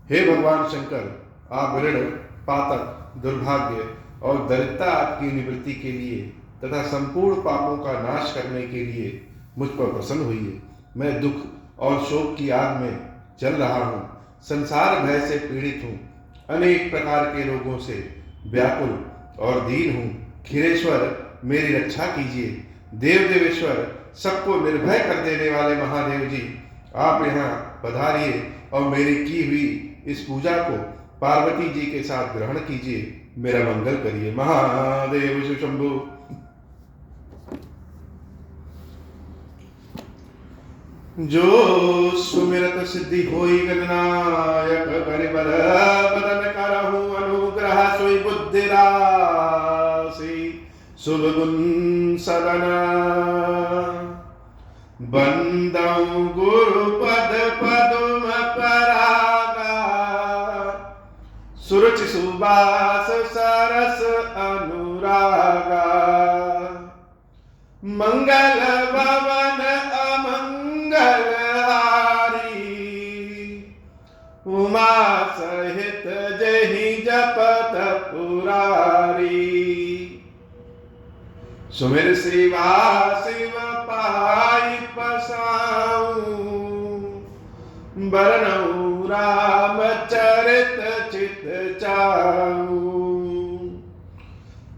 हे भगवान शंकर, आप ऋण, पातक, दुर्भाग्य और दरिद्रता आपकी निवृत्ति के लिए तथा संपूर्ण पापों का नाश करने के लिए मुझ पर प्रसन्न हुई। मैं दुख और शोक की आग में जल रहा हूँ, संसार भय से पीड़ित हूँ, अनेक प्रकार के रोगों से व्याकुल और दीन हूँ। खीरेश्वर, मेरी रक्षा कीजिए। देव देवेश्वर, सबको निर्भय कर देने वाले महादेव जी, आप यहाँ पधारिए और मेरी की हुई इस पूजा को पार्वती जी के साथ ग्रहण कीजिए, मेरा मंगल करिए। महादेव शिव शंभु। जो सुमिरत सिद्धि होई गणनायक, करिबर बदन करहु अनुग्रह, सोई बुद्धि राशि शुभ गुण सदना। बंदौ गुरु पद पदुम परागा, सुरुचि सुबास सरस अनुरागा। मंगल भवन अमंगल हारी, उमा सहित जहि जपत पुरारी। सुमिर सेवा शिव पाई पसाऊं, बरनऊ राम चरित चित चाऊं।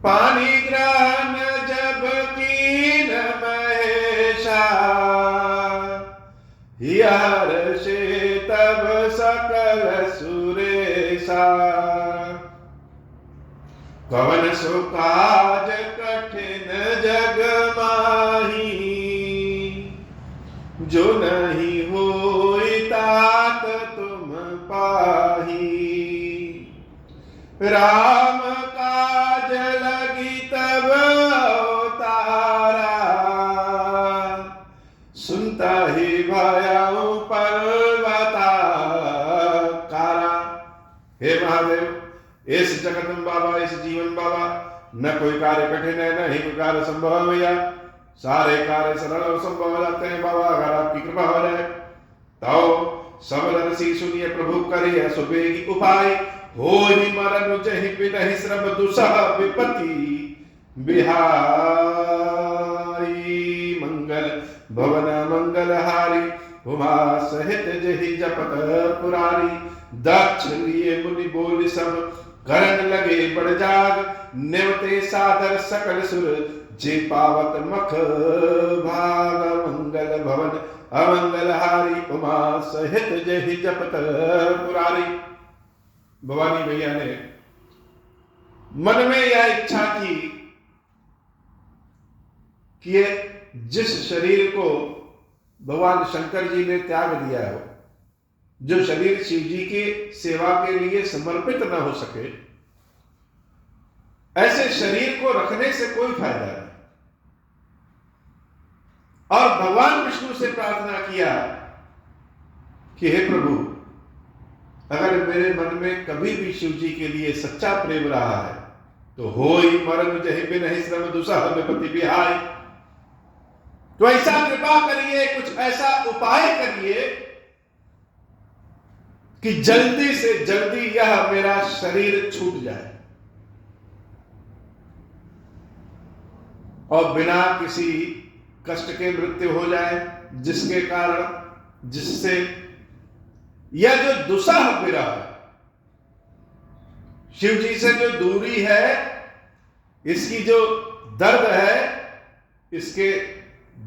पानी ग्रहण जब कीन महेशा, हर से तब सकल सुरेशा। कवन सो काज कठिन जग माही, जो नहीं होई तात तुम पाही। राम काज लगी तब अवतारा, सुनता ही भयउ पर्वताकारा। हे महादेव, इस जगदम्ब बाबा, इस जीवन बाबा, न कोई कार्य कठिन है, न ही कोई कार्य संभव है भैया। सारे कार्य सरल और संभव हो जाते हैं बाबा, अगर आपकी कृपा हो जाए तो। सब दर्शी सुनिए प्रभु करिए सुबेगी उपाय, हो ही मरण जहि बिनहि श्रम दुसह विपति बिहारी। मंगल भवन मंगल हारी, उमा सहित जहि जपत पुरारी। दक्ष लिए मुनि बोल सब, करण लगे बड़ जाग। निवते सादर सकल सुर, जे पावत मख भाग। मंगल भवन अमंगल हारी, उमा सहित जहि जपत पुरारी। भवानी भैया ने मन में यह इच्छा की कि ये जिस शरीर को भगवान शंकर जी ने त्याग दिया है, जो शरीर शिव जी की सेवा के लिए समर्पित न हो सके, ऐसे शरीर को रखने से कोई फायदा नहीं। और भगवान विष्णु से प्रार्थना किया कि हे प्रभु, अगर मेरे मन में कभी भी शिव जी के लिए सच्चा प्रेम रहा है तो होई मरण जहि बिनहि श्रम दुसह विपति बिहाय। तो ऐसा कृपा करिए, कुछ ऐसा उपाय करिए कि जल्दी से जल्दी यह मेरा शरीर छूट जाए और बिना किसी कष्ट के मृत्यु हो जाए, जिसके कारण, जिससे यह जो दुसह विरह, शिव जी से जो दूरी है, इसकी जो दर्द है, इसके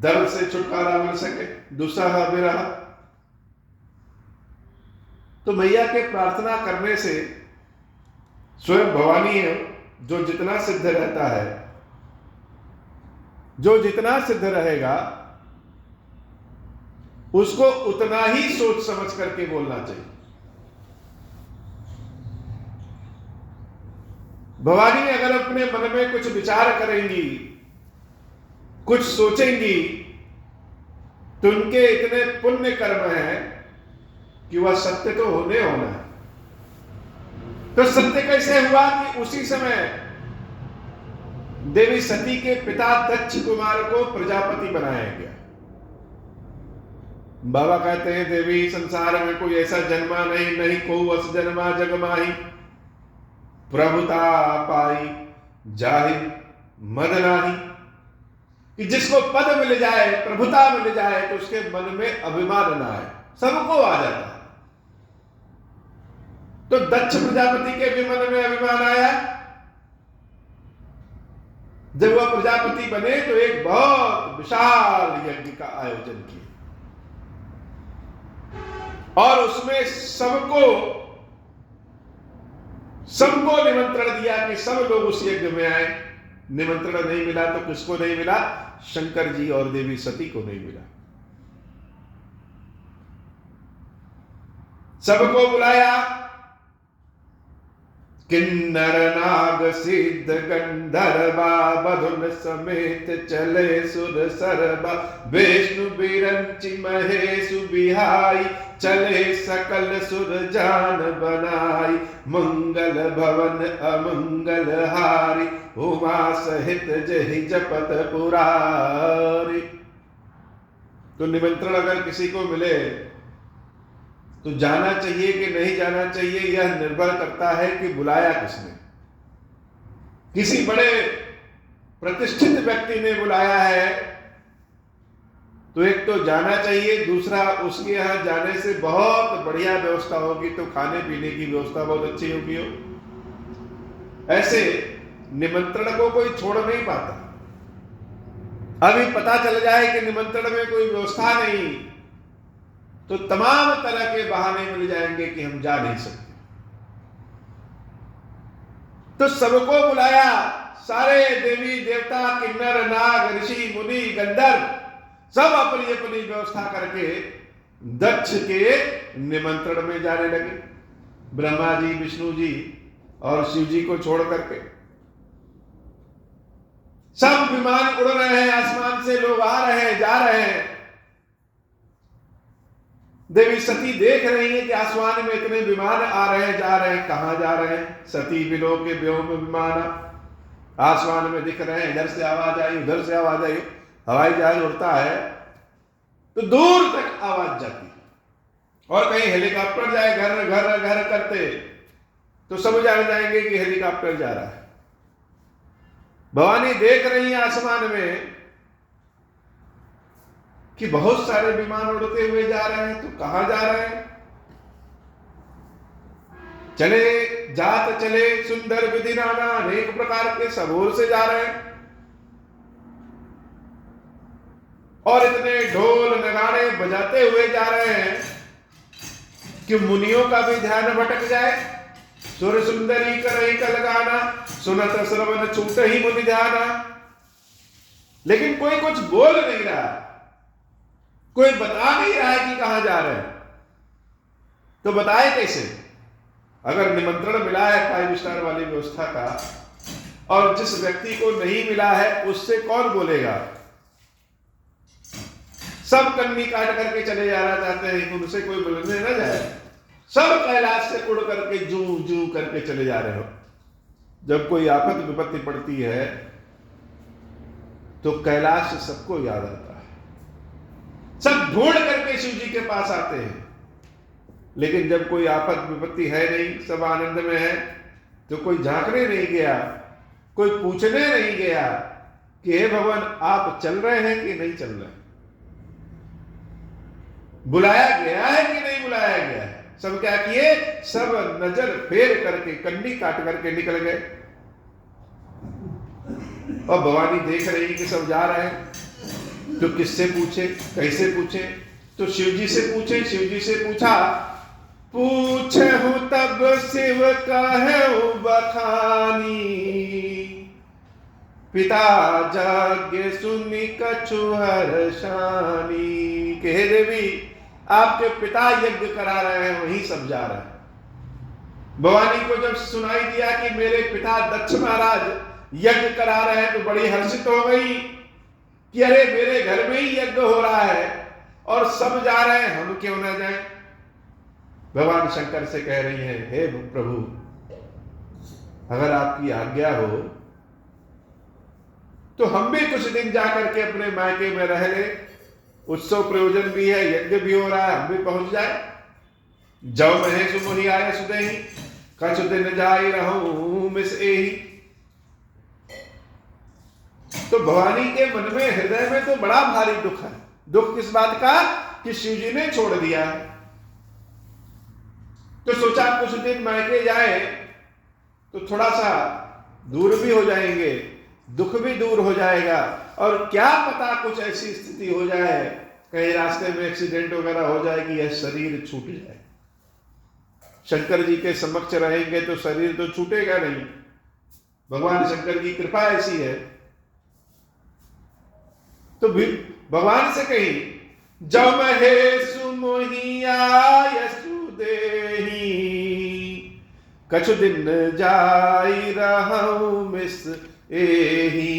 दर्द से छुटकारा मिल सके, दुसह विरह। तो मैया के प्रार्थना करने से स्वयं भवानी है जो जितना सिद्ध रहता है, जो जितना सिद्ध रहेगा, उसको उतना ही सोच समझ करके बोलना चाहिए। भवानी अगर अपने मन में कुछ विचार करेंगी, कुछ सोचेंगी, तो उनके इतने पुण्य कर्म हैं कि वह सत्य तो होना है। तो सत्य कैसे हुआ कि उसी समय देवी सती के पिता दक्ष कुमार को प्रजापति बनाया गया। बाबा कहते हैं देवी संसार में कोई ऐसा जन्मा नहीं, नहीं को अस जन्मा जग माही, प्रभुता पाई जाहि मद नाही। कि जिसको पद मिल जाए, प्रभुता मिल जाए, तो उसके मन में अभिमान ना आए। सबको आ जाता है। तो दक्ष प्रजापति के भी मन में अभिमान आया। जब वह प्रजापति बने तो एक बहुत विशाल यज्ञ का आयोजन किया और उसमें सबको निमंत्रण दिया कि सब लोग उस यज्ञ में आए। निमंत्रण नहीं मिला तो किसको नहीं मिला? शंकर जी और देवी सती को नहीं मिला। सबको बुलाया। किन्नर नाग सिद्ध गंधर्वा बधुन समेत चले सुर सरबा, विष्णु बिरंचि महेशु बिहाई, चले सकल सुर जान बनाई, मंगल भवन अमंगल हारी, उमा सहित जहि जपत पुरारी। तो निमंत्रण अगर किसी को मिले तो जाना चाहिए कि नहीं जाना चाहिए, यह निर्भर करता है कि बुलाया किसने। किसी बड़े प्रतिष्ठित व्यक्ति ने बुलाया है तो एक तो जाना चाहिए, दूसरा उसके यहां जाने से बहुत बढ़िया व्यवस्था होगी, तो खाने पीने की व्यवस्था बहुत अच्छी होगी हो। ऐसे निमंत्रण को कोई छोड़ नहीं पाता। अभी पता चल जाए कि निमंत्रण में कोई व्यवस्था नहीं तो तमाम तरह के बहाने मिल जाएंगे कि हम जा नहीं सकते। तो सबको बुलाया, सारे देवी देवता, किन्नर नाग ऋषि मुनि गंधर्व सब अपनी अपनी व्यवस्था करके दक्ष के निमंत्रण में जाने लगे। ब्रह्मा जी, विष्णु जी और शिव जी को छोड़ करके सब विमान उड़ रहे हैं, आसमान से लोग आ रहे हैं, जा रहे हैं। देवी सती देख रही है कि आसमान में इतने विमान आ रहे हैं, जा रहे हैं, कहां जा रहे हैं। सती विलो के व्योम विमान आसमान में दिख रहे हैं, इधर से आवाज आई, उधर से आवाज आई। हवाई जहाज उड़ता है तो दूर तक आवाज जाती है, और कहीं हेलीकॉप्टर जाए घर घर घर करते तो सब जान जाएंगे कि हेलीकॉप्टर जा रहा है। भवानी देख रही है आसमान में कि बहुत सारे विमान उड़ते हुए जा रहे हैं, तो कहां जा रहे हैं? चले जात चले सुंदर विधि नाना, अनेक प्रकार के सब ओर से जा रहे हैं। और इतने ढोल नगाड़े बजाते हुए जा रहे हैं कि मुनियों का भी ध्यान भटक जाए। सुर सुंदरी करई कल गाना, सुनत श्रवण छूट ही मुनि ध्याना। लेकिन कोई कुछ बोल नहीं रहा, कोई बता नहीं रहा है कि कहां जा रहे हैं। तो बताए कैसे? अगर निमंत्रण मिला है 5 स्टार वाली व्यवस्था का और जिस व्यक्ति को नहीं मिला है उससे कौन बोलेगा? सब कन्नी काट करके चले जाना चाहते हैं, उनसे कोई बोलने ना जाए। सब कैलाश से उड़ करके जू जू करके चले जा रहे हो। जब कोई आफत विपत्ति पड़ती है तो कैलाश सबको याद आता है, सब ढूंढ करके शिव जी के पास आते हैं। लेकिन जब कोई आफत विपत्ति है नहीं, सब आनंद में है, तो कोई झांकने नहीं गया, कोई पूछने नहीं गया कि हे भगवान आप चल रहे हैं कि नहीं चल रहे। बुलाया गया है कि नहीं बुलाया गया है? सब क्या किए? सब नजर फेर करके कन्नी काट करके निकल गए। और भवानी देख रही कि सब जा रहे हैं, तो किससे पूछे, कैसे पूछे? तो शिव जी से पूछे। शिव जी से पूछा, पूछहु तब शिव कहु बखानी, पिता जाग्ञ सुनि कछु हर्षानी। कहे देवी आपके पिता यज्ञ करा रहे हैं, वहीं सब जा रहे हैं। भवानी को जब सुनाई दिया कि मेरे पिता दक्ष महाराज यज्ञ करा रहे हैं तो बड़ी हर्षित हो गई कि अरे मेरे घर में ही यज्ञ हो रहा है और सब जा रहे हैं, हम क्यों ना जाएं। भगवान शंकर से कह रही हैं, हे प्रभु अगर आपकी आज्ञा हो तो हम भी कुछ दिन जाकर के अपने मायके में रह ले, उत्सव प्रयोजन भी है, यज्ञ भी हो रहा है, हम भी पहुंच जाए। जव महेश मोहि आय सुदेहि, कछु दिन जाई रहूं मिस एही। तो भवानी के मन में, हृदय में तो बड़ा भारी दुख है। दुख किस बात का? कि शिव जी ने छोड़ दिया। तो सोचा कुछ दिन मायके जाए तो थोड़ा सा दूर भी हो जाएंगे, दुख भी दूर हो जाएगा, और क्या पता कुछ ऐसी स्थिति हो जाए, कहीं रास्ते में एक्सीडेंट वगैरह हो जाए कि यह शरीर छूट जाए। शंकर जी के समक्ष रहेंगे तो शरीर तो छूटेगा नहीं, भगवान शंकर की कृपा ऐसी है। तो भी भगवान से कही, जब महेशु मोहि आय सुदेहि, कछु दिन जाई रहूं मिस एही।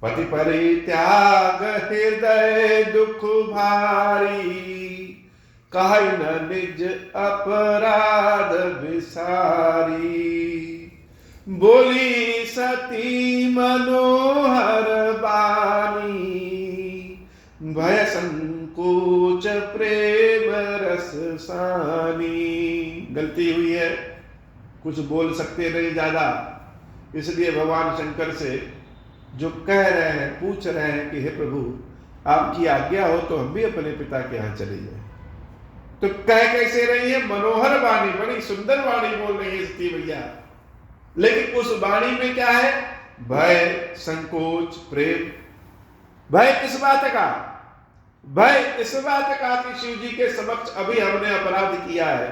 पति परित्याग हृदय दुख भारी, कहै न निज अपराध विसारी। बोली सती मनोहर बानी, भय संकोच प्रेम रस सानी। गलती हुई है, कुछ बोल सकते नहीं ज्यादा, इसलिए भगवान शंकर से जो कह रहे हैं, पूछ रहे हैं कि हे प्रभु आपकी आज्ञा हो तो हम भी अपने पिता के यहां चले जाए। तो कह कैसे रही है? मनोहर वाणी, बड़ी सुंदर वाणी बोल रही है सती मैया, लेकिन उस वाणी में क्या है? भय, संकोच, प्रेम। भय किस बात का? भय इस बात का कि शिव जी के समक्ष अभी हमने अपराध किया है।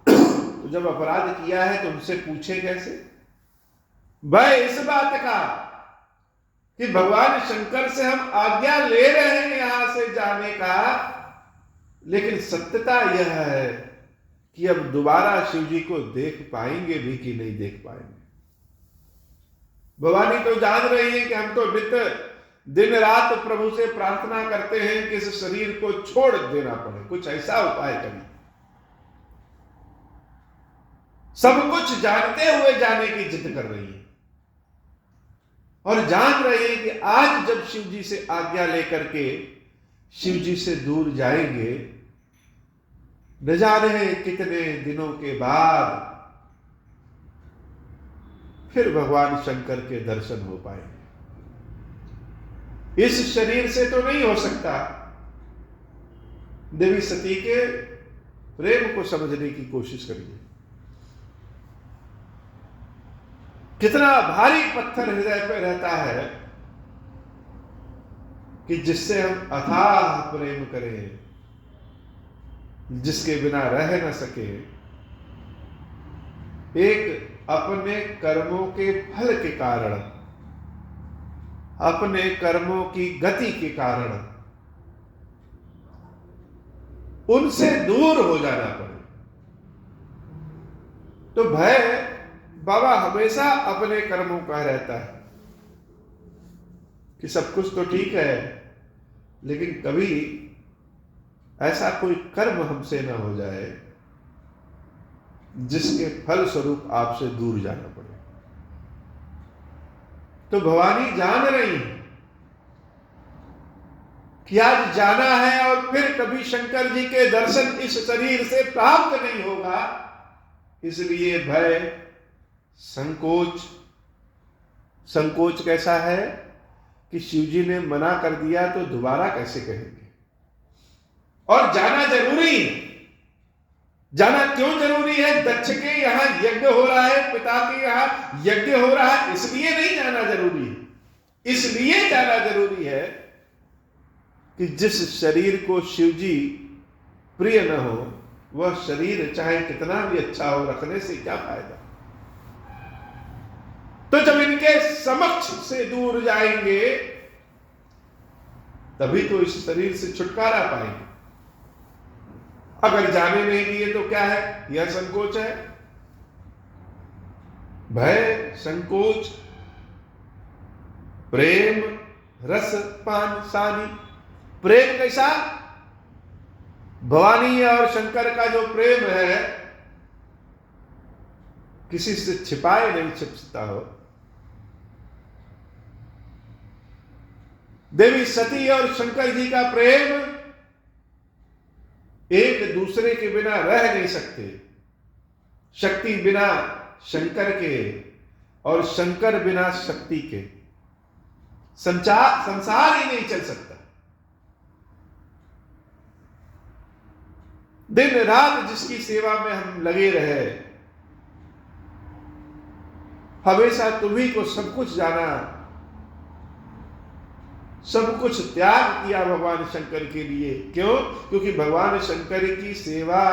तो जब अपराध किया है तो उनसे पूछे कैसे? भय इस बात का कि भगवान शंकर से हम आज्ञा ले रहे हैं यहां से जाने का, लेकिन सत्यता यह है कि अब दोबारा शिव जी को देख पाएंगे भी कि नहीं देख पाएंगे। भवानी तो जान रही है कि हम तो नित्य दिन रात प्रभु से प्रार्थना करते हैं कि इस शरीर को छोड़ देना पड़े, कुछ ऐसा उपाय करें। सब कुछ जानते हुए जाने की जिद कर रही है, और जान रही है कि आज जब शिव जी से आज्ञा लेकर के शिव जी से दूर जाएंगे, न जाने कितने दिनों के बाद फिर भगवान शंकर के दर्शन हो पाएंगे। इस शरीर से तो नहीं हो सकता। देवी सती के प्रेम को समझने की कोशिश करिए। कितना भारी पत्थर हृदय पे रहता है कि जिससे हम अथाह प्रेम करें, जिसके बिना रह न सके। एक अपने कर्मों के फल के कारण, अपने कर्मों की गति के कारण उनसे दूर हो जाना पड़े। तो भय बाबा हमेशा अपने कर्मों का रहता है कि सब कुछ तो ठीक है, लेकिन कभी ऐसा कोई कर्म हमसे ना हो जाए जिसके फल स्वरूप आपसे दूर जाना पड़े। तो भवानी जान रही कि आज जाना है और फिर कभी शंकर जी के दर्शन इस शरीर से प्राप्त नहीं होगा, इसलिए भय, संकोच। संकोच कैसा है कि शिव जी ने मना कर दिया तो दोबारा कैसे कहेंगे। और जाना जरूरी है। जाना क्यों जरूरी है? दक्ष के यहां यज्ञ हो रहा है, पिता के यहां यज्ञ हो रहा है, इसलिए नहीं जाना जरूरी है। इसलिए जाना जरूरी है कि जिस शरीर को शिव जी प्रिय न हो, वह शरीर चाहे कितना भी अच्छा हो, रखने से क्या फायदा। तो जब इनके समक्ष से दूर जाएंगे तभी तो इस शरीर से छुटकारा पाएंगे। अगर जाने नहीं दिए तो क्या है? यह संकोच है। भय, संकोच, प्रेम रस पान सानी। प्रेम कैसा? भवानी और शंकर का जो प्रेम है किसी से छिपाए नहीं छिपता हो। देवी सती और शंकर जी का प्रेम एक दूसरे के बिना रह नहीं सकते। शक्ति बिना शंकर के और शंकर बिना शक्ति के संसार ही नहीं चल सकता। दिन रात जिसकी सेवा में हम लगे रहे, हमेशा तुम्ही को सब कुछ जाना, सब कुछ त्याग किया भगवान शंकर के लिए। क्यों? क्योंकि भगवान शंकर की सेवा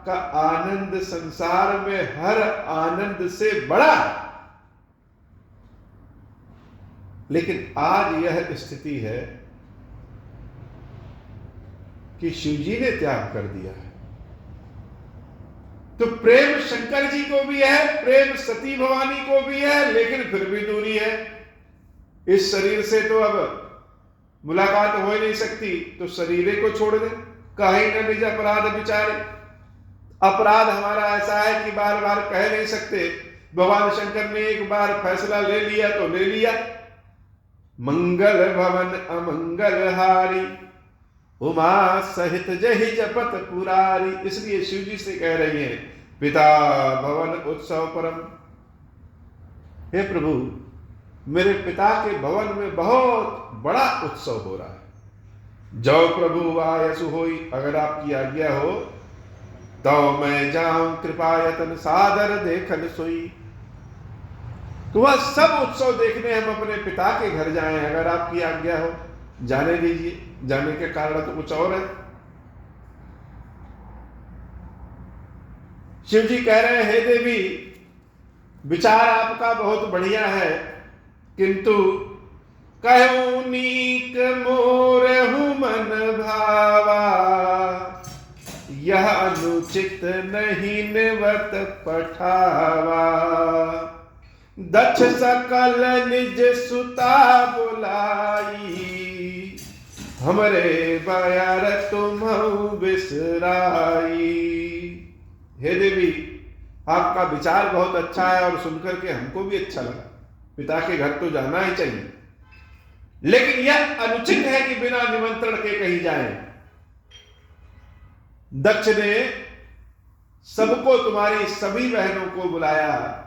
का आनंद संसार में हर आनंद से बड़ा है। लेकिन आज यह स्थिति है कि शिव जी ने त्याग कर दिया है। तो प्रेम शंकर जी को भी है, प्रेम सती भवानी को भी है, लेकिन फिर भी दूरी है। इस शरीर से तो अब मुलाकात हो ही नहीं सकती, तो शरीर को छोड़ दे। कहीं न निज अपराध विचारे। अपराध हमारा ऐसा है कि बार बार कह नहीं सकते। भगवान शंकर ने एक बार फैसला ले लिया तो ले लिया। मंगल भवन अमंगल हारी, उमा सहित जहि जपत पुरारी। इसलिए शिव जी से कह रही हैं, पिता भवन उत्सव परम। हे प्रभु, मेरे पिता के भवन में बहुत बड़ा उत्सव हो रहा है। जो प्रभु आयसु होई, अगर आपकी आज्ञा हो तो मैं जाऊं कृपायतन सादर देखन सोई। तो वह सब उत्सव देखने हम अपने पिता के घर जाएं, अगर आपकी आज्ञा हो। जाने दीजिए, जाने के कारण तो कुछ और है। शिव जी कह रहे हैं, हे देवी, विचार आपका बहुत बढ़िया है, किंतु कहूं नीक मोर मन भावा, यह अनुचित नहीं निवत पठावा। दक्ष सकल निज सुता बुलाई, हमरे बयार तुम बिसराई। हे देवी, आपका विचार बहुत अच्छा है और सुनकर के हमको भी अच्छा लगा। पिता के घर तो जाना ही चाहिए, लेकिन यह अनुचित है कि बिना निमंत्रण के कहीं जाएं। दक्ष ने सबको, तुम्हारी सभी बहनों को बुलाया,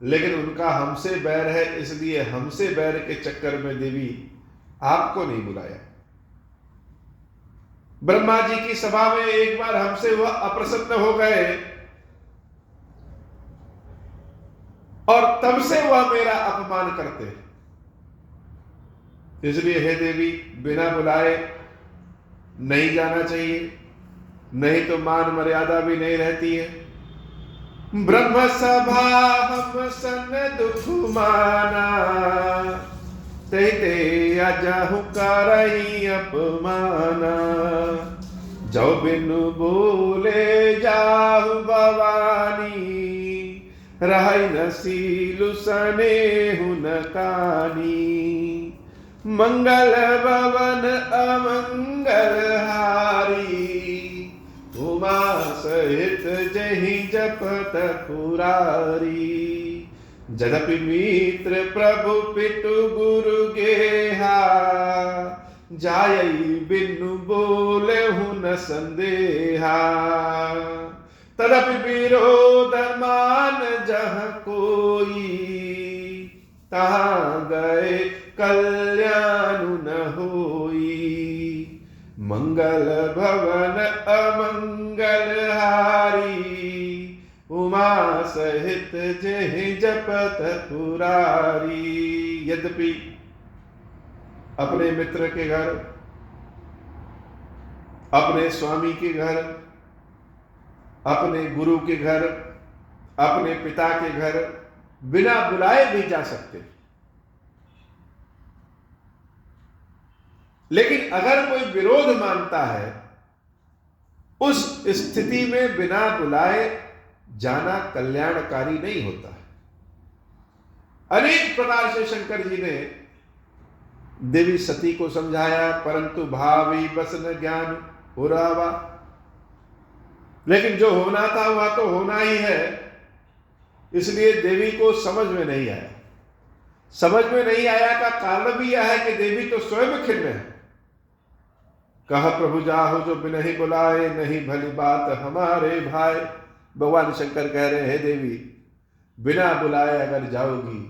लेकिन उनका हमसे बैर है, इसलिए हमसे बैर के चक्कर में देवी आपको नहीं बुलाया। ब्रह्मा जी की सभा में एक बार हमसे वह अप्रसन्न हो गए और तब से वह मेरा अपमान करते हैं। इसलिए हे देवी, बिना बुलाए नहीं जाना चाहिए, नहीं तो मान मर्यादा भी नहीं रहती है। ब्रह्म सभा हम सन दुख माना, ते अजहु करही अपमाना। जो बिनु बोले जाहु भवानी, रहै न सीलु सनेहु न कानी। मंगल भवन अमंगल हारी, उमा सहित जहि जपत पुरारी। जदपि मित्र प्रभु पितु गुरु गेहा, जायई बिनु बोलेहु न संदेहा। तदपि विरोध मान जह कोई, तहाँ गए कल्याण न होई। मंगल भवन अमंगल हारी, उमा सहित जेहि जपत पुरारी। यद्यपि अपने मित्र के घर, अपने स्वामी के घर, अपने गुरु के घर, अपने पिता के घर बिना बुलाए भी जा सकते, लेकिन अगर कोई विरोध मानता है, उस स्थिति में बिना बुलाए जाना कल्याणकारी नहीं होता है। अनेक प्रकार से शंकर जी ने देवी सती को समझाया, परंतु भावी बस न ज्ञान हो रहा। लेकिन जो होना था वह तो होना ही है, इसलिए देवी को समझ में नहीं आया। समझ में नहीं आया का कारण भी यह है कि देवी तो स्वयं खिन्न है। कहा प्रभु जाहो जो बिन ही बुलाए, नहीं भली बात हमारे भाई। भगवान शंकर कह रहे हैं देवी बिना बुलाए अगर जाओगी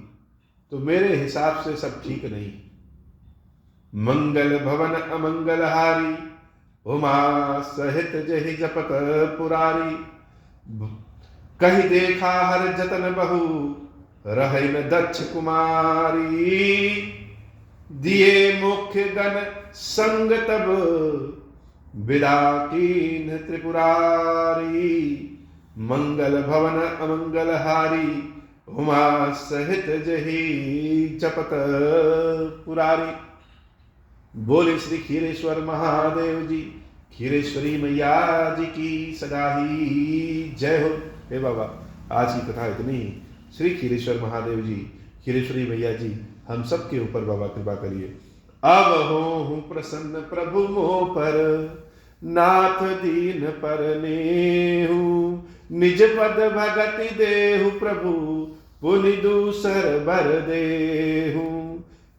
तो मेरे हिसाब से सब ठीक नहीं। मंगल भवन अमंगल हारी, उमा सहित जहि जपत पुरारी। कही देखा हर जतन बहु, रही न दक्ष कुमारी। दिए मुख्य गण संग तब, विदा कीन त्रिपुरारी। मंगल भवन अमंगल हारी, उमा सहित जही जपत पुरारी। बोले श्री खीरेश्वर महादेव जी, खीरेश्वरी मैया जी की सदा ही जय हो। हे बाबा आज की कथा इतनी। श्री खीरेश्वर महादेव जी, खीरेश्वरी मैया जी हम सब के ऊपर बाबा कृपा करिए। अब हो प्रसन्न प्रभु मोह पर, नाथ दीन पर नेहु। निज पद भगति देहु प्रभु, पुनि दूसर बर देहु।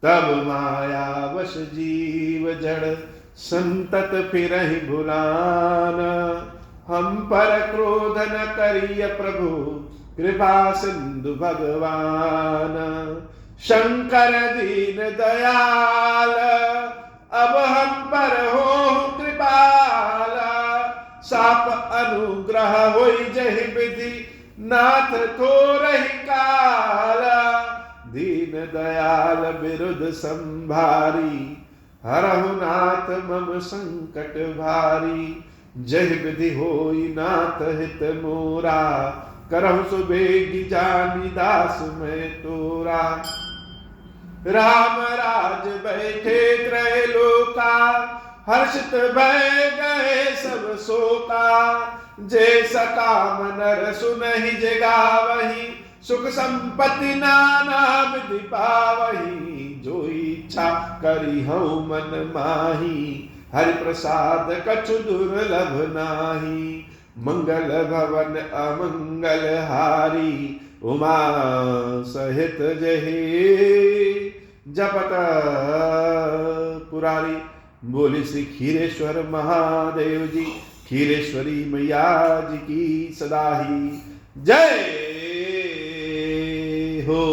तब माया वश जीव जड़, संतत फिरहि भुलान। हम पर क्रोध न करिय प्रभु, कृपा सिंधु भगवान। शंकर दीन दयाल, अब हम पर हो कृपाल। साप अनुग्रह होई जहि विधि, नाथ थोरहि काल। दीन दयाल विरुद्ध संभारी, हरहु नाथ मम संकट भारी। जहि विधि होई नाथ हित मोरा, करहु सुबेगी जानी दास मैं तोरा। राम राज बैठे त्रैलोका, हर्षित भय गए सब शोका। जैसा काम नर सुनहि जगावहि, सुख संपत्ति नाना विधि पावहि। जो इच्छा करी हूँ मन माही, हरि प्रसाद कछु दुर्लभ नाही। मंगल भवन अमंगल हारी, उमा सहित जही जपत पुरारी। बोली श्री खीरेश्वर महादेव जी, खीरेश्वरी मैया जी की सदा ही जय हो।